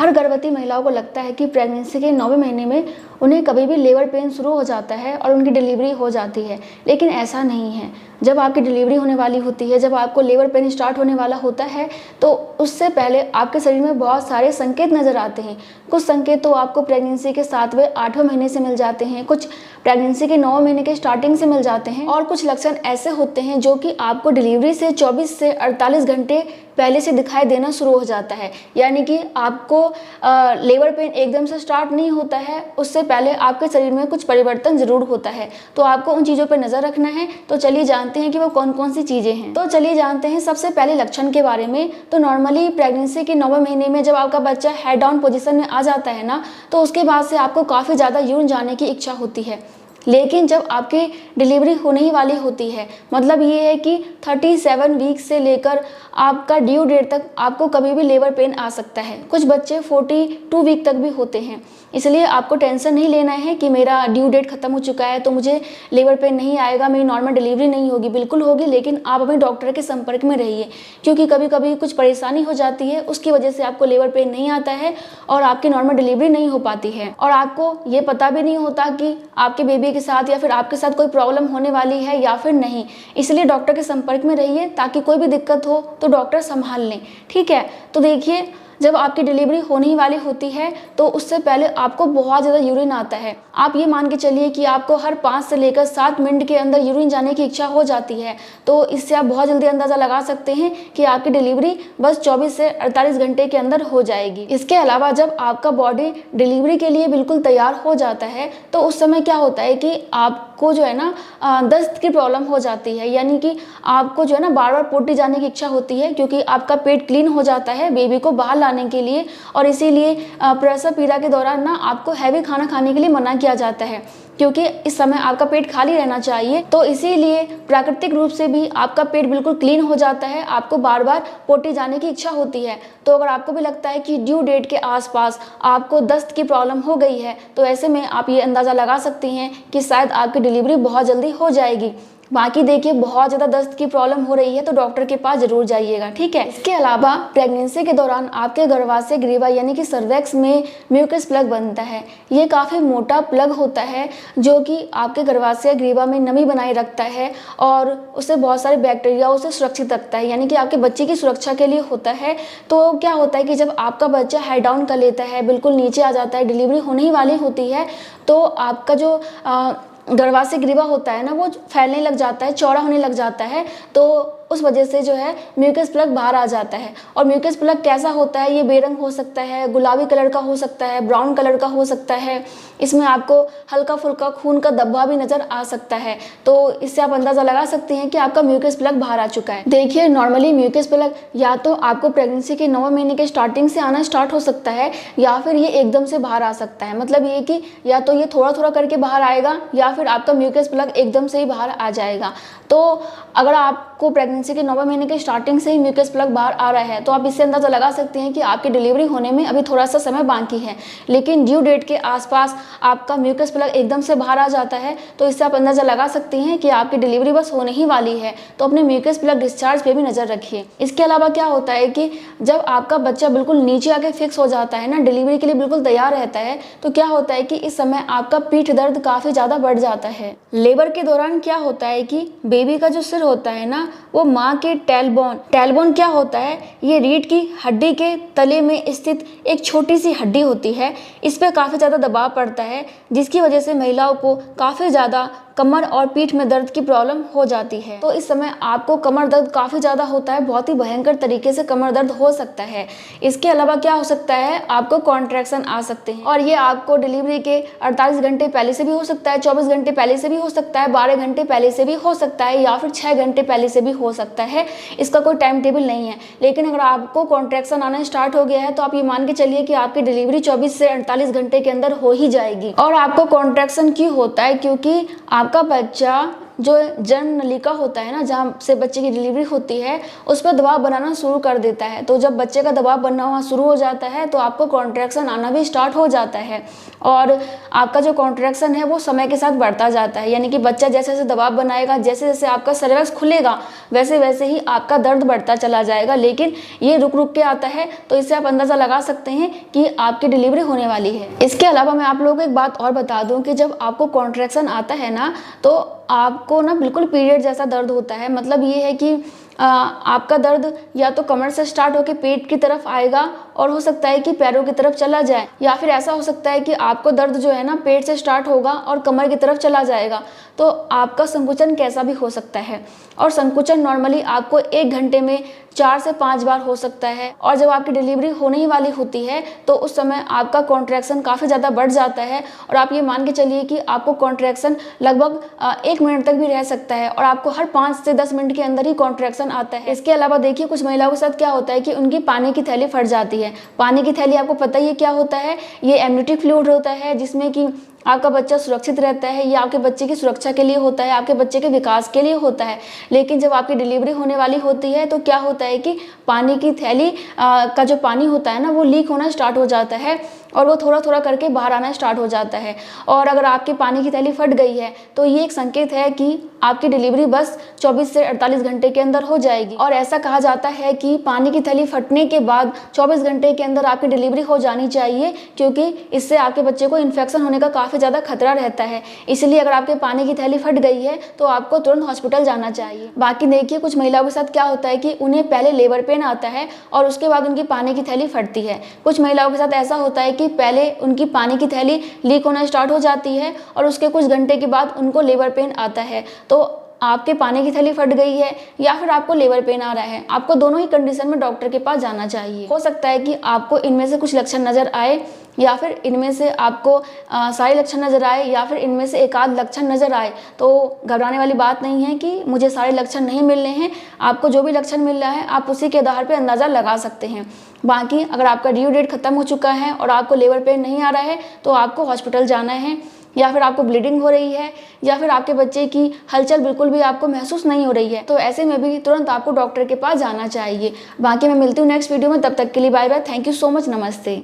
हर गर्भवती महिलाओं को लगता है कि प्रेगनेंसी के 9वें महीने में उन्हें कभी भी लेबर पेन शुरू हो जाता है और उनकी डिलीवरी हो जाती है, लेकिन ऐसा नहीं है। जब आपकी डिलीवरी होने वाली होती है, जब आपको लेबर पेन स्टार्ट होने वाला होता है, तो उससे पहले आपके शरीर में बहुत सारे संकेत नज़र आते हैं। कुछ संकेत तो आपको प्रेगनेंसी के 7वें 8वें महीने से मिल जाते हैं, कुछ प्रेगनेंसी के 9वें महीने के स्टार्टिंग से मिल जाते हैं, और कुछ लक्षण ऐसे होते हैं जो कि आपको डिलीवरी से 24 से 48 घंटे पहले से दिखाई देना शुरू हो जाता है। यानी कि आपको लेबर पेन एकदम से स्टार्ट नहीं होता है, उससे पहले आपके शरीर में कुछ परिवर्तन जरूर होता है। तो आपको उन चीज़ों पर नज़र रखना है। तो चलिए जानते हैं कि वो कौन कौन सी चीज़ें हैं। तो चलिए जानते हैं सबसे पहले लक्षण के बारे में। तो नॉर्मली प्रेगनेंसी के 9वें महीने में जब आपका बच्चा हेड डाउन पोजीशन में आ जाता है ना, तो उसके बाद से आपको काफ़ी ज़्यादा यूरिन जाने की इच्छा होती है। लेकिन जब आपकी डिलीवरी होने ही वाली होती है, मतलब ये है कि 37 वीक से लेकर आपका ड्यू डेट तक आपको कभी भी लेबर पेन आ सकता है। कुछ बच्चे 42 वीक तक भी होते हैं। इसलिए आपको टेंशन नहीं लेना है कि मेरा ड्यू डेट खत्म हो चुका है तो मुझे लेबर पेन नहीं आएगा, मेरी नॉर्मल डिलीवरी नहीं होगी। बिल्कुल होगी, लेकिन आप अपने डॉक्टर के संपर्क में रहिए, क्योंकि कभी कभी कुछ परेशानी हो जाती है, उसकी वजह से आपको लेबर पेन नहीं आता है और आपकी नॉर्मल डिलीवरी नहीं हो पाती है, और आपको ये पता भी नहीं होता कि आपके बेबी के साथ या फिर आपके साथ कोई प्रॉब्लम होने वाली है या फिर नहीं। इसलिए डॉक्टर के संपर्क में रहिए, ताकि कोई भी दिक्कत हो तो डॉक्टर संभाल लें। ठीक है, तो देखिए, जब आपकी डिलीवरी होने ही वाली होती है तो उससे पहले आपको बहुत ज़्यादा यूरिन आता है। आप ये मान के चलिए कि आपको हर 5 से लेकर 7 मिनट के अंदर यूरिन जाने की इच्छा हो जाती है। तो इससे आप बहुत जल्दी अंदाज़ा लगा सकते हैं कि आपकी डिलीवरी बस 24 से 48 घंटे के अंदर हो जाएगी। इसके अलावा जब आपका बॉडी डिलीवरी के लिए बिल्कुल तैयार हो जाता है, तो उस समय क्या होता है कि आपको जो है ना दस्त की प्रॉब्लम हो जाती है। यानी कि आपको जो है ना बार बार पोटी जाने की इच्छा होती है, क्योंकि आपका पेट क्लीन हो जाता है बेबी को बाहर लाने के लिए, और इसीलिए प्रसव पीड़ा के दौरान ना आपको हैवी खाना खाने के लिए मना किया जाता है, क्योंकि इस समय आपका पेट खाली रहना चाहिए। तो इसीलिए प्राकृतिक रूप से भी आपका पेट बिल्कुल क्लीन हो जाता है, आपको बार बार पोटी जाने की इच्छा होती है। तो अगर आपको भी लगता है कि ड्यू डेट के आसपास आपको दस्त की प्रॉब्लम हो गई है, तो ऐसे में आप ये अंदाज़ा लगा सकती हैं कि शायद आपकी डिलीवरी बहुत जल्दी हो जाएगी। बाकी देखिए, बहुत ज़्यादा दस्त की प्रॉब्लम हो रही है तो डॉक्टर के पास जरूर जाइएगा। ठीक है। इसके अलावा प्रेगनेंसी के दौरान आपके गर्भाशय ग्रीवा यानी कि सर्वेक्स में म्यूकस प्लग बनता है। ये काफ़ी मोटा प्लग होता है जो कि आपके गर्भाशय ग्रीवा में नमी बनाए रखता है और उससे बहुत सारे बैक्टीरियाओं से सुरक्षित रखता है, यानी कि आपके बच्चे की सुरक्षा के लिए होता है। तो क्या होता है कि जब आपका बच्चा हेड डाउन कर लेता है, बिल्कुल नीचे आ जाता है, डिलीवरी होने ही वाली होती है, तो आपका जो गर्भाशय ग्रीवा होता है ना, वो फैलने लग जाता है, चौड़ा होने लग जाता है। तो उस वजह से जो है म्यूकस प्लग बाहर आ जाता है। और म्यूकस प्लग कैसा होता है, ये बेरंग हो सकता है, गुलाबी कलर का हो सकता है, ब्राउन कलर का हो सकता है। इसमें आपको हल्का फुल्का खून का धब्बा भी नज़र आ सकता है। तो इससे आप अंदाज़ा लगा सकते हैं कि आपका म्यूकस प्लग बाहर आ चुका है। देखिए, नॉर्मली म्यूकस प्लग या तो आपको प्रेगनेंसी के 9वें महीने के स्टार्टिंग से आना स्टार्ट हो सकता है, या फिर ये एकदम से बाहर आ सकता है। मतलब ये कि या तो ये थोड़ा थोड़ा करके बाहर आएगा, या फिर आपका म्यूकस प्लग एकदम से ही बाहर आ जाएगा। तो अगर आपको प्रेगनेंसी के 9वें महीने के स्टार्टिंग से ही म्यूकस प्लग बाहर आ रहा है, तो आप इससे अंदाज़ा लगा सकते हैं कि आपकी डिलीवरी होने में अभी थोड़ा सा समय बाकी है। लेकिन ड्यू डेट के आसपास आपका म्यूकस प्लग एकदम से बाहर आ जाता है, तो इससे आप अंदाज़ा लगा सकते हैं कि आपकी डिलीवरी बस होने ही वाली है। तो अपने म्यूकस प्लग डिस्चार्ज पे भी नज़र रखिए। इसके अलावा क्या होता है कि जब आपका बच्चा बिल्कुल नीचे आके फिक्स हो जाता है ना, डिलीवरी के लिए बिल्कुल तैयार रहता है, तो क्या होता है कि इस समय आपका पीठ दर्द काफ़ी ज़्यादा बढ़ जाता है। लेबर के दौरान क्या होता है कि बेबी का जो सिर होता है ना, वो माँ के टेलबोन क्या होता है, ये रीढ़ की हड्डी के तले में स्थित एक छोटी सी हड्डी होती है। इस पर काफ़ी ज़्यादा दबाव पड़ता है, जिसकी वजह से महिलाओं को काफ़ी ज़्यादा कमर और पीठ में दर्द की प्रॉब्लम हो जाती है। तो इस समय आपको कमर दर्द काफ़ी ज़्यादा होता है, बहुत ही भयंकर तरीके से कमर दर्द हो सकता है। इसके अलावा क्या हो सकता है, आपको कॉन्ट्रैक्शन आ सकते हैं, और ये आपको डिलीवरी के 48 घंटे पहले से भी हो सकता है, 24 घंटे पहले से भी हो सकता है, 12 घंटे पहले से भी हो सकता है, या फिर 6 घंटे पहले से भी हो सकता है। इसका कोई टाइम टेबल नहीं है। लेकिन अगर आपको कॉन्ट्रैक्शन आना स्टार्ट हो गया है, तो आप ये मान के चलिए कि आपकी डिलीवरी 24 से 48 घंटे के अंदर हो ही जाएगी। और आपको कॉन्ट्रैक्शन क्यों होता है, क्योंकि आपका बच्चा जो जन्म नलिका होता है ना, जहाँ से बच्चे की डिलीवरी होती है, उस पर दबाव बनाना शुरू कर देता है। तो जब बच्चे का दबाव बनना वहाँ शुरू हो जाता है तो आपको कॉन्ट्रैक्शन आना भी स्टार्ट हो जाता है और आपका जो कॉन्ट्रैक्शन है वो समय के साथ बढ़ता जाता है। यानी कि बच्चा जैसे जैसे दबाव बनाएगा, जैसे जैसे आपका सर्विक्स खुलेगा, वैसे वैसे ही आपका दर्द बढ़ता चला जाएगा। लेकिन ये रुक रुक के आता है, तो इससे आप अंदाज़ा लगा सकते हैं कि आपकी डिलीवरी होने वाली है। इसके अलावा मैं आप लोगों को एक बात और बता दूं कि जब आपको कॉन्ट्रैक्शन आता है ना, तो आपको ना बिल्कुल पीरियड जैसा दर्द होता है। मतलब ये है कि आपका दर्द या तो कमर से स्टार्ट होकर पेट की तरफ आएगा और हो सकता है कि पैरों की तरफ चला जाए, या फिर ऐसा हो सकता है कि आपको दर्द जो है ना पेट से स्टार्ट होगा और कमर की तरफ चला जाएगा। तो आपका संकुचन कैसा भी हो सकता है, और संकुचन नॉर्मली आपको 1 घंटे में 4 से 5 बार हो सकता है। और जब आपकी डिलीवरी होने ही वाली होती है तो उस समय आपका कॉन्ट्रैक्शन काफ़ी ज़्यादा बढ़ जाता है और आप ये मान के चलिए कि आपको कॉन्ट्रैक्शन लगभग 1 मिनट तक भी रह सकता है और आपको हर 5 से 10 मिनट के अंदर ही कॉन्ट्रैक्शन आता है। इसके अलावा देखिए कुछ महिलाओं के साथ क्या होता है कि उनकी पानी की थैली फट जाती है। पानी की थैली आपको पता ही है क्या होता है, ये एमनियोटिक फ्लूइड होता है जिसमें कि आपका बच्चा सुरक्षित रहता है। ये आपके बच्चे की सुरक्षा के लिए होता है, आपके बच्चे के विकास के लिए होता है। लेकिन जब आपकी डिलीवरी होने वाली होती है तो क्या होता है कि पानी की थैली का जो पानी होता है ना वो लीक होना स्टार्ट हो जाता है और वो थोड़ा थोड़ा करके बाहर आना स्टार्ट हो जाता है। और अगर आपकी पानी की थैली फट गई है तो ये एक संकेत है कि आपकी डिलीवरी बस 24 से 48 घंटे के अंदर हो जाएगी। और ऐसा कहा जाता है कि पानी की थैली फटने के बाद 24 घंटे के अंदर आपकी डिलीवरी हो जानी चाहिए, क्योंकि इससे आपके बच्चे को इन्फेक्शन होने का काफ़ी ज़्यादा खतरा रहता है। इसलिए अगर आपके पानी की थैली फट गई है तो आपको तुरंत हॉस्पिटल जाना चाहिए। बाकी देखिए कुछ महिलाओं के साथ क्या होता है कि उन्हें पहले लेबर पेन आता है और उसके बाद उनकी पानी की थैली फटती है। कुछ महिलाओं के साथ ऐसा होता है कि पहले उनकी पानी की थैली लीक होना स्टार्ट हो जाती है और उसके कुछ घंटे के बाद उनको लेबर पेन आता है। तो आपके पानी की थैली फट गई है या फिर आपको लेबर पेन आ रहा है, आपको दोनों ही कंडीशन में डॉक्टर के पास जाना चाहिए। हो सकता है कि आपको इनमें से कुछ लक्षण नज़र आए या फिर इनमें से आपको सारे लक्षण नज़र आए या फिर इनमें से एक आध लक्षण नज़र आए। तो घबराने वाली बात नहीं है कि मुझे सारे लक्षण नहीं मिल रहे हैं। आपको जो भी लक्षण मिल रहा है आप उसी के आधार पर अंदाज़ा लगा सकते हैं। बाकी अगर आपका ड्यू डेट ख़त्म हो चुका है और आपको लेबर पेन नहीं आ रहा है तो आपको हॉस्पिटल जाना है, या फिर आपको ब्लीडिंग हो रही है या फिर आपके बच्चे की हलचल बिल्कुल भी आपको महसूस नहीं हो रही है, तो ऐसे में भी तुरंत आपको डॉक्टर के पास जाना चाहिए। बाकी मैं मिलती हूँ नेक्स्ट वीडियो में, तब तक के लिए bye bye. Thank you so much, नमस्ते।